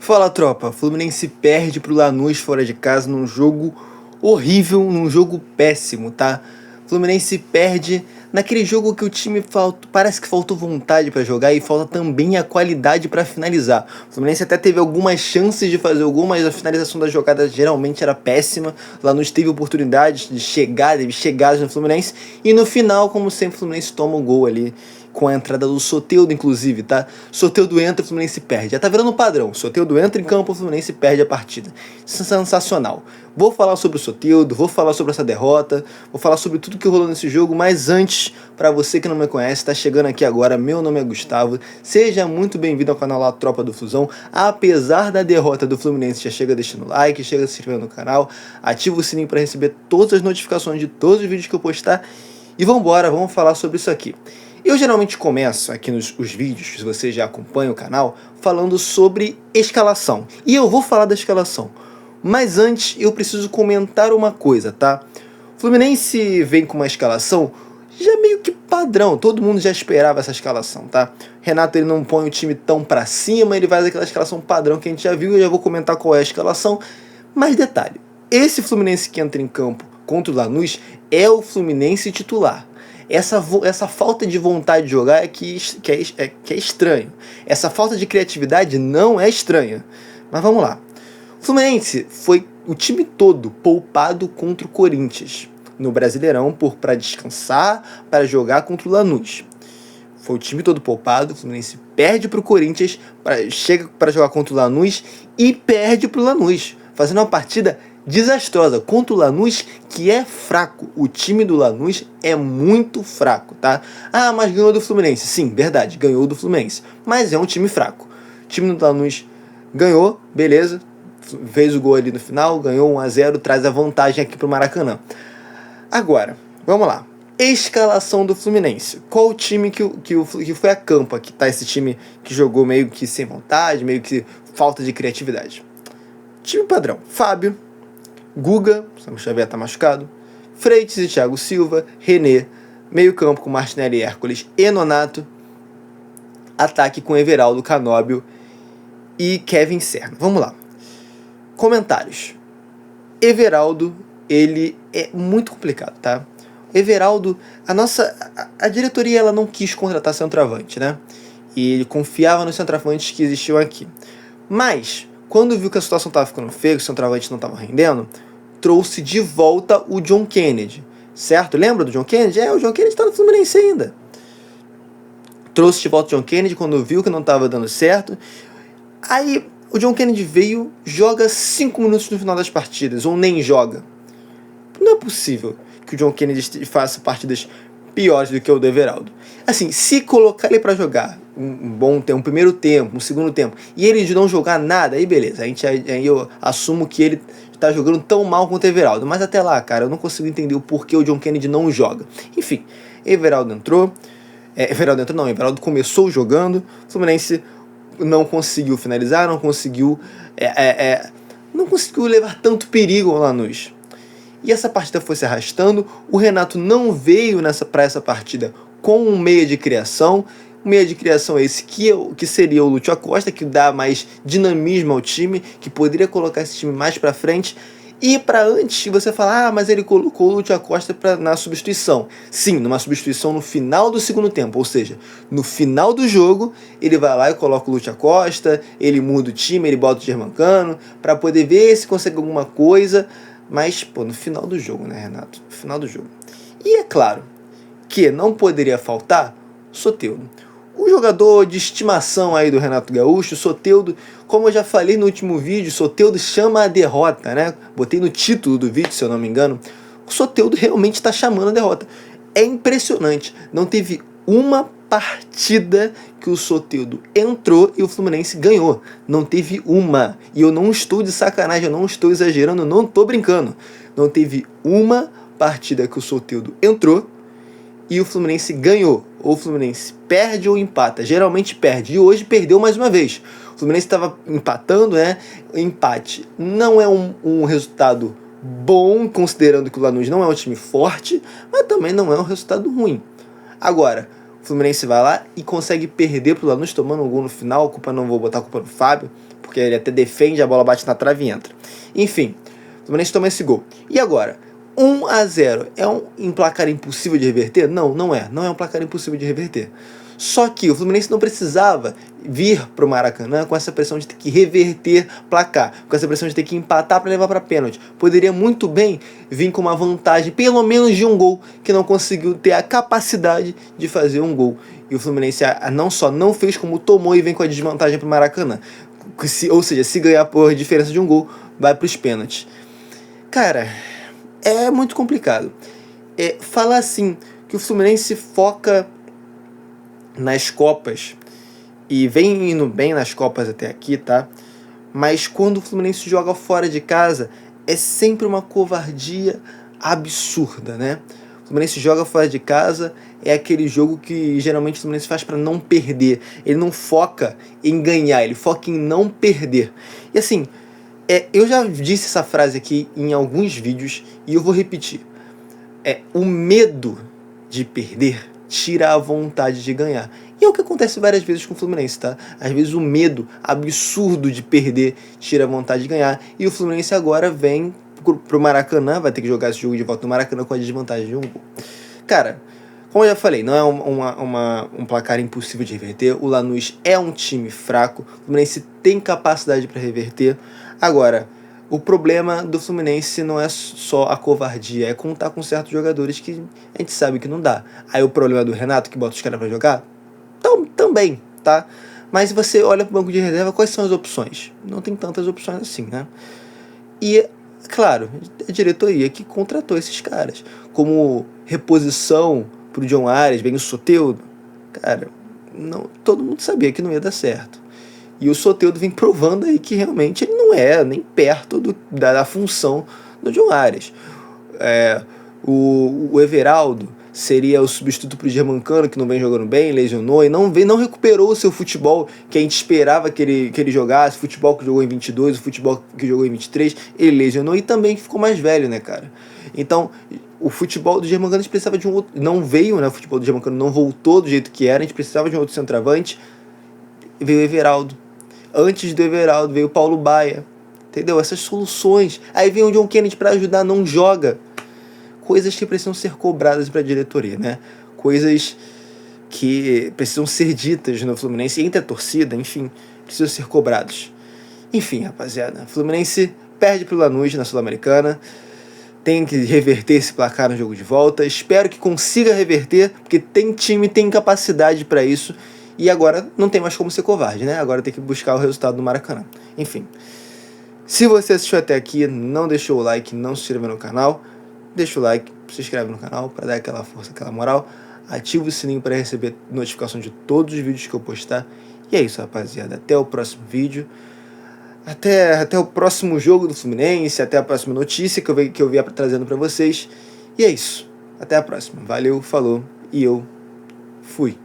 Fala, tropa. Fluminense perde pro Lanús fora de casa num jogo horrível, num jogo péssimo, tá? Fluminense perde naquele jogo que o time parece que faltou vontade pra jogar e falta também a qualidade pra finalizar. O Fluminense até teve algumas chances de fazer algumas, a finalização da jogada geralmente era péssima. O Lanús teve oportunidades de chegadas no Fluminense e no final, como sempre, o Fluminense toma um gol ali com a entrada do Soteldo, inclusive, tá? Soteldo entra, o Fluminense perde. Já tá virando um padrão. Soteldo entra em campo, o Fluminense perde a partida. Sensacional. Vou falar sobre o Soteldo, vou falar sobre essa derrota, vou falar sobre tudo que rolou nesse jogo, mas antes, para você que não me conhece, tá chegando aqui agora, meu nome é Gustavo, seja muito bem-vindo ao canal lá Tropa do Flusão. Apesar da derrota do Fluminense, já chega deixando like, chega se inscrevendo no canal, ativa o sininho para receber todas as notificações de todos os vídeos que eu postar e vambora, vamos falar sobre isso aqui. Eu geralmente começo aqui nos vídeos, se você já acompanha o canal, falando sobre escalação. E eu vou falar da escalação. Mas antes eu preciso comentar uma coisa, tá? O Fluminense vem com uma escalação já meio que padrão. Todo mundo já esperava essa escalação, tá? Renato ele não põe o time tão pra cima, ele faz aquela escalação padrão que a gente já viu. Eu já vou comentar qual é a escalação. Mas detalhe, esse Fluminense que entra em campo contra o Lanús é o Fluminense titular. Essa falta de vontade de jogar é que é estranho. Essa falta de criatividade não é estranha. Mas vamos lá. O Fluminense foi o time todo poupado contra o Corinthians no Brasileirão para descansar, para jogar contra o Lanús. Foi o time todo poupado, o Fluminense perde para o Corinthians, chega para jogar contra o Lanús e perde para o Lanús, fazendo uma partida desastrosa contra o Lanús, que é fraco. O time do Lanús é muito fraco, tá? Ah, mas ganhou do Fluminense. Sim, verdade, ganhou do Fluminense. Mas é um time fraco. O time do Lanús ganhou, beleza. Fez o gol ali no final, ganhou 1-0, traz a vantagem aqui pro Maracanã. Agora, vamos lá. Escalação do Fluminense. Qual o time que foi a campo aqui, tá? Esse time que jogou meio que sem vontade, meio que falta de criatividade. Time padrão. Fábio, Guga, o Xavier tá machucado, Freitas e Thiago Silva, René, meio campo com Martinelli, Hércules e Nonato, ataque com Everaldo, Canóbio e Kevin Serna. Vamos lá. Comentários. Everaldo, ele é muito complicado, tá? Everaldo, a diretoria ela não quis contratar centroavante, né? E ele confiava nos centroavantes que existiam aqui. Mas quando viu que a situação estava ficando feia, que o centroavante não estava rendendo, trouxe de volta o John Kennedy, certo? Lembra do John Kennedy? O John Kennedy está no Fluminense ainda. Trouxe de volta o John Kennedy quando viu que não estava dando certo. Aí o John Kennedy veio, joga 5 minutos no final das partidas, ou nem joga. Não é possível que o John Kennedy faça partidas piores do que o do Everaldo. Assim, se colocar ele para jogar um bom tempo, um primeiro tempo, um segundo tempo, e ele não jogar nada, aí beleza. Aí eu assumo que ele está jogando tão mal quanto o Everaldo. Mas até lá, cara, eu não consigo entender o porquê o John Kennedy não joga. Enfim, Everaldo entrou. Everaldo começou jogando. O Fluminense não conseguiu finalizar, não conseguiu levar tanto perigo ao Lanús. E essa partida foi se arrastando. O Renato não veio para essa partida com um meia de criação. Um meia de criação esse que seria o Lúcio Acosta, que dá mais dinamismo ao time, que poderia colocar esse time mais para frente. E para antes você falar, mas ele colocou o Lúcio Acosta na substituição. Sim, numa substituição no final do segundo tempo, ou seja, no final do jogo, ele vai lá e coloca o Lúcio Acosta, ele muda o time, ele bota o Germancano, para poder ver se consegue alguma coisa. Mas, no final do jogo, né, Renato? No final do jogo. E é claro que não poderia faltar Soteldo. O jogador de estimação aí do Renato Gaúcho, Soteldo, como eu já falei no último vídeo, Soteldo chama a derrota, né? Botei no título do vídeo, se eu não me engano. O Soteldo realmente está chamando a derrota. É impressionante. Não teve uma partida que o Soteldo entrou e o Fluminense ganhou. Não teve uma. E eu não estou de sacanagem, eu não estou exagerando, eu não estou brincando. Não teve uma partida que o Soteldo entrou e o Fluminense ganhou. Ou o Fluminense perde ou empata. Geralmente perde. E hoje perdeu mais uma vez. O Fluminense estava empatando, né? O empate não é um resultado bom, considerando que o Lanús não é um time forte, mas também não é um resultado ruim. Agora, o Fluminense vai lá e consegue perder pro Lanús tomando um gol no final. Não vou botar a culpa no Fábio, porque ele até defende, a bola bate na trave e entra. Enfim, o Fluminense toma esse gol. E agora? 1-0 é um placar impossível de reverter? Não, não é. Não é um placar impossível de reverter. Só que o Fluminense não precisava vir para o Maracanã com essa pressão de ter que reverter placar, com essa pressão de ter que empatar para levar para pênalti. Poderia muito bem vir com uma vantagem, pelo menos de um gol, que não conseguiu ter a capacidade de fazer um gol. E o Fluminense não só não fez, como tomou e vem com a desvantagem para o Maracanã. Ou seja, se ganhar por diferença de um gol, vai para os pênaltis. Cara, é muito complicado. Falar assim, que o Fluminense foca nas Copas e vem indo bem nas Copas até aqui, tá? Mas quando o Fluminense joga fora de casa, é sempre uma covardia absurda, né? O Fluminense joga fora de casa, é aquele jogo que geralmente o Fluminense faz para não perder. Ele não foca em ganhar, ele foca em não perder. E assim, eu já disse essa frase aqui em alguns vídeos e eu vou repetir. O medo de perder tira a vontade de ganhar. E é o que acontece várias vezes com o Fluminense, tá? Às vezes o medo absurdo de perder tira a vontade de ganhar. E o Fluminense agora vem pro Maracanã, vai ter que jogar esse jogo de volta no Maracanã com a desvantagem de um gol. Cara, como eu já falei, não é um placar impossível de reverter. O Lanús é um time fraco. O Fluminense tem capacidade para reverter. Agora, o problema do Fluminense não é só a covardia, é contar com certos jogadores que a gente sabe que não dá. Aí o problema do Renato, que bota os caras pra jogar, também, tá? Mas você olha pro banco de reserva, quais são as opções? Não tem tantas opções assim, né? E, claro, a diretoria que contratou esses caras. Como reposição pro John Arias, vem o Soteldo. Cara, todo mundo sabia que não ia dar certo. E o Soteldo vem provando aí que realmente ele não é nem perto da função do John Arias. O Everaldo seria o substituto para o Germancano, que não vem jogando bem, lesionou e não recuperou o seu futebol que a gente esperava que ele jogasse, o futebol que jogou em 22, o futebol que jogou em 23, ele lesionou e também ficou mais velho, né, cara? Então, o futebol do Germancano a gente precisava de um outro, não veio, né, o futebol do Germancano não voltou do jeito que era, a gente precisava de um outro centroavante, veio o Everaldo. Antes do Everaldo veio o Paulo Baia, entendeu? Essas soluções. Aí vem o John Kennedy para ajudar, não joga. Coisas que precisam ser cobradas para a diretoria, né? Coisas que precisam ser ditas no Fluminense, entre a torcida, enfim, precisam ser cobrados. Enfim, rapaziada, o Fluminense perde pro Lanús na Sul-Americana, tem que reverter esse placar no jogo de volta, espero que consiga reverter, porque tem time, tem capacidade para isso, e agora não tem mais como ser covarde, né? Agora tem que buscar o resultado no Maracanã. Enfim, se você assistiu até aqui, não deixou o like, não se inscreveu no canal, deixa o like, se inscreve no canal para dar aquela força, aquela moral. Ativa o sininho para receber notificação de todos os vídeos que eu postar. E é isso, rapaziada. Até o próximo vídeo. Até o próximo jogo do Fluminense. Até a próxima notícia que eu via trazendo para vocês. E é isso. Até a próxima. Valeu, falou e eu fui.